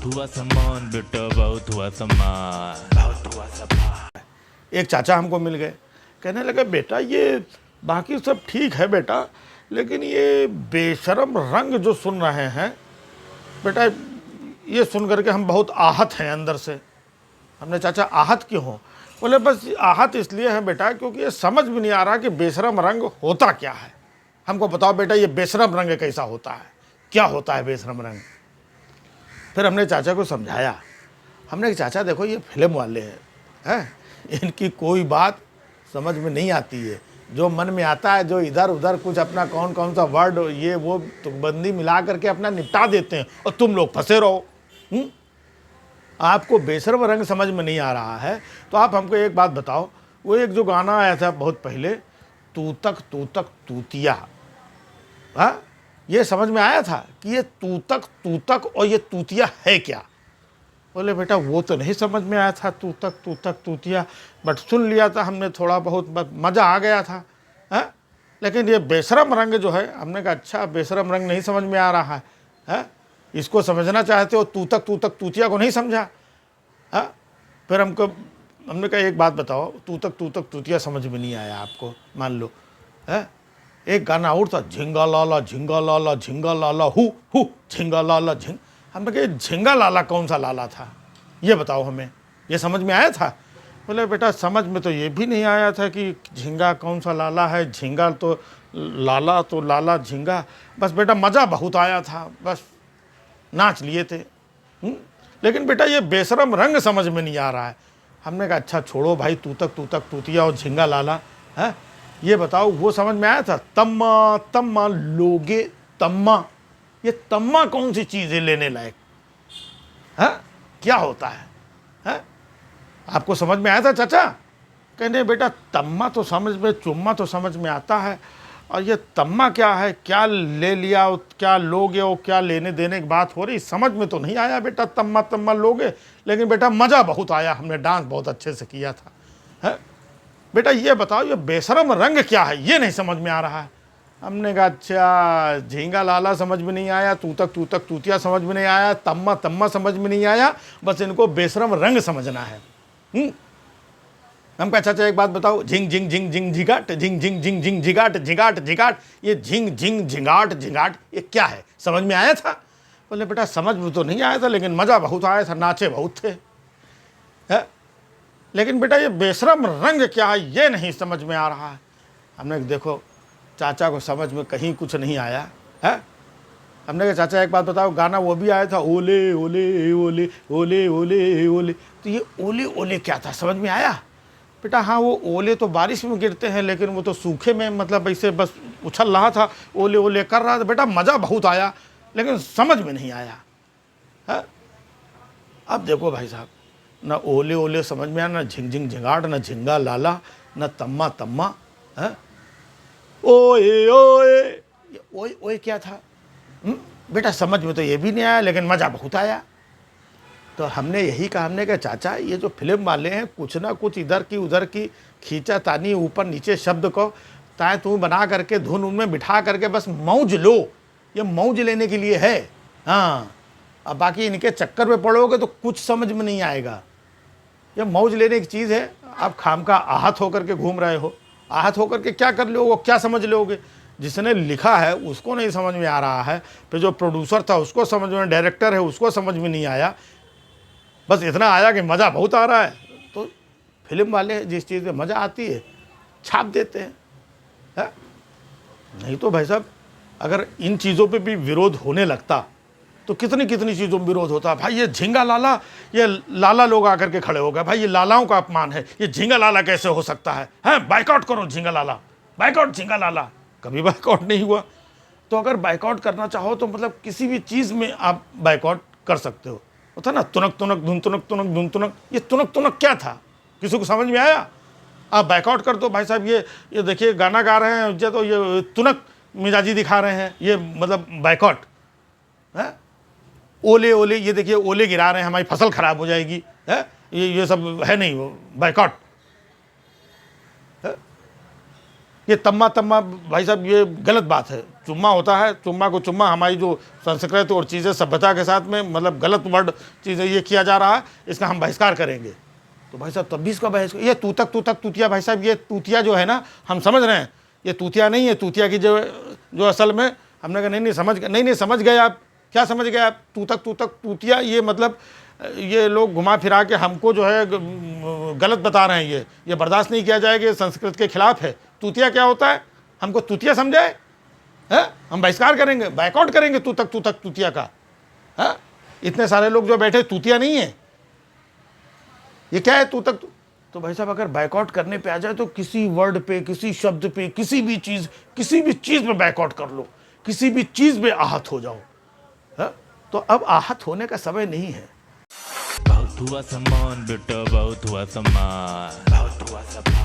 बहुत हुआ सामान बेटा, बहुत हुआ सामान, बहुत हुआ सामान। एक चाचा हमको मिल गए, कहने लगे बेटा ये बाकी सब ठीक है बेटा, लेकिन ये बेशरम रंग जो सुन रहे हैं बेटा, ये सुन करके हम बहुत आहत हैं अंदर से। हमने चाचा आहत क्यों हो? बोले बस आहत इसलिए है बेटा क्योंकि ये समझ भी नहीं आ रहा कि बेशरम रंग होता क्या है। हमको बताओ बेटा ये बेशरम रंग कैसा होता है, क्या होता है बेशरम रंग? फिर हमने चाचा को समझाया। हमने कहा चाचा देखो ये फिल्म वाले हैं, इनकी कोई बात समझ में नहीं आती है, जो मन में आता है, जो इधर उधर कुछ अपना कौन कौन सा वर्ड ये वो तुकबंदी मिला करके अपना निपटा देते हैं और तुम लोग फंसे रहो। आपको बेशर्म रंग समझ में नहीं आ रहा है तो आप हमको एक बात बताओ, वो एक जो गाना आया था बहुत पहले, तू तक तूतिया, हाँ, ये समझ में आया था कि ये तू तक और ये तूतिया है क्या? बोले बेटा वो तो नहीं समझ में आया था, तू तक तूतिया, बट सुन लिया था हमने थोड़ा बहुत, मज़ा आ गया था, है? लेकिन ये बेशरम रंग जो है, हमने कहा अच्छा बेशरम रंग नहीं समझ में आ रहा है? इसको समझना चाहते हो, तू तक तूतिया को नहीं समझा? है? फिर हमने कहा एक बात बताओ, तू तक तूतिया समझ में नहीं आया आपको, मान लो है एक गाना और था, झिंगा लाला हु झिंगा लाला झिंग। हमने कहा झिंगा लाला कौन सा लाला था, ये बताओ हमें, ये समझ में आया था? बोले बेटा समझ में तो ये भी नहीं आया था कि झिंगा कौन सा लाला है, झिंगा तो लाला झिंगा, बस बेटा मज़ा बहुत आया था, बस नाच लिए थे। लेकिन बेटा ये बेशरम रंग समझ में नहीं आ रहा है। हमने कहा अच्छा छोड़ो भाई, तू तक तूतिया और झिंगा लाला है, ये बताओ वो समझ में आया था? तम्मा लोगे तम्मा, ये तम्मा कौन सी चीज़ है लेने लायक, है? क्या होता है? आपको समझ में आया था चाचा? कहने बेटा तम्मा तो समझ में, चुम्मा तो समझ में आता है, और ये तम्मा क्या है, क्या ले लिया, क्या लोगे, और क्या लेने देने की बात हो रही, समझ में तो नहीं आया बेटा। तम्मा लोगे, लेकिन बेटा मज़ा बहुत आया, हमने डांस बहुत अच्छे से किया था, है? बेटा ये बताओ ये बेशरम रंग क्या है, ये नहीं समझ में आ रहा है। हमने कहा अच्छा झींगा लाला समझ में नहीं आया, तू तक तूतिया समझ में नहीं आया, तम्मा समझ में नहीं आया, बस इनको बेशरम रंग समझना है। हम कहा चाचा एक बात बताओ, झिंग झिगाट, झिंग झिगाट, ये झिंग झिंगाट ये क्या है, समझ में आया था? बोले बेटा समझ में तो नहीं आया था, लेकिन मज़ा बहुत आया था, नाचे बहुत थे, है? लेकिन बेटा ये बेशरम रंग क्या है, ये नहीं समझ में आ रहा है। हमने देखो चाचा को समझ में कहीं कुछ नहीं आया है। हमने कहा चाचा एक बात बताओ, गाना वो भी आया था, ओले ओले ओले ओले ओले ओले, तो ये ओले ओले क्या था, समझ में आया? बेटा हाँ वो ओले तो बारिश में गिरते हैं, लेकिन वो तो सूखे में, मतलब ऐसे बस उछल रहा था, ओले ओले कर रहा था। बेटा मज़ा बहुत आया, लेकिन समझ में नहीं आया है। अब देखो भाई साहब, न ओले ओले समझ में आया, न झिंग झिंगाट, न झिंगा लाला, न तम्मा है। ओए ओए, ओए ओए क्या था? बेटा समझ में तो ये भी नहीं आया, लेकिन मज़ा बहुत आया। तो हमने यही कहा, हमने कहा चाचा ये जो फिल्म वाले हैं कुछ ना कुछ इधर की उधर की खींचा तानी, ऊपर नीचे शब्द को ताए तू बना करके धुन उनमें बिठा करके बस मौज लो, ये मौज लेने के लिए है। हाँ, अब बाकी इनके चक्कर में पड़ोगे तो कुछ समझ में नहीं आएगा। ये मौज लेने की चीज़ है, आप खामखा आहत होकर के घूम रहे हो, आहत होकर के क्या कर लोगे, क्या समझ लोगे? जिसने लिखा है उसको नहीं समझ में आ रहा है, फिर जो प्रोड्यूसर था उसको समझ में, डायरेक्टर है उसको समझ में नहीं आया, बस इतना आया कि मज़ा बहुत आ रहा है। तो फिल्म वाले जिस चीज़ में मज़ा आती है छाप देते हैं, है? नहीं तो भाई साहब अगर इन चीज़ों पे भी विरोध होने लगता तो कितनी चीज़ों में विरोध होता। भाई ये झिंगा लाला, ये लाला लोग आकर के खड़े हो गए, भाई ये लालाओं का अपमान है, ये झिंगा लाला कैसे हो सकता है? बाइकआउट करो झिंगा लाला, बाइकआउट झिंगा लाला। कभी बाइकआउट नहीं हुआ। तो अगर बाइकआउट करना चाहो तो मतलब किसी भी चीज़ में आप बाइकआउट कर सकते हो। होता ना तुनक धुन तुनक, ये तुनक क्या था, किसी को समझ में आया? आप बाइकआउट कर दो भाई साहब, ये देखिए गाना गा रहे हैं जो, तो ये तुनक मिजाजी दिखा रहे हैं, ये मतलब बाइकआउट है। ओले ओले, ये देखिए ओले गिरा रहे हैं, हमारी फसल खराब हो जाएगी, है? ये सब है नहीं, वो बाइकआउट है। ये तम्मा तम्मा भाई साहब ये गलत बात है। चुम्मा होता है, चुम्मा को चुम्मा, हमारी जो संस्कृत और चीज़ें सभ्यता के साथ में मतलब गलत वर्ड चीज़ें ये किया जा रहा है, इसका हम बहिष्कार करेंगे। तो भाई साहब तब भी इसका बहिष्कार, ये तू तक तूतिया, भाई साहब ये तूतिया जो है ना, हम समझ रहे हैं ये तूतिया नहीं है। तूतिया की जो असल में हमने कहा नहीं समझ गए आप, क्या समझ गए आप? तू तक तूतिया, ये मतलब ये लोग घुमा फिरा के हमको जो है गलत बता रहे हैं। ये बर्दाश्त नहीं किया जाएगा, ये संस्कृत के खिलाफ है। तूतिया क्या होता है? हमको तूतिया समझाए है? हम बहिष्कार करेंगे, बाइकआउट करेंगे तू तक तूतिया का। है इतने सारे लोग जो बैठे, तूतिया नहीं है ये, क्या है तू तक? तो भाई साहब अगर बाइकआउट करने पे आ जाए तो किसी वर्ड पे, किसी शब्द पे, किसी भी चीज़ पे बाइकआउट कर लो, किसी भी चीज़ पे आहत हो जाओ। है? तो अब आहत होने का समय नहीं है। बहुत हुआ सम्मान बेटा, बहुत हुआ सम्मान, बहुत हुआ सम्मान।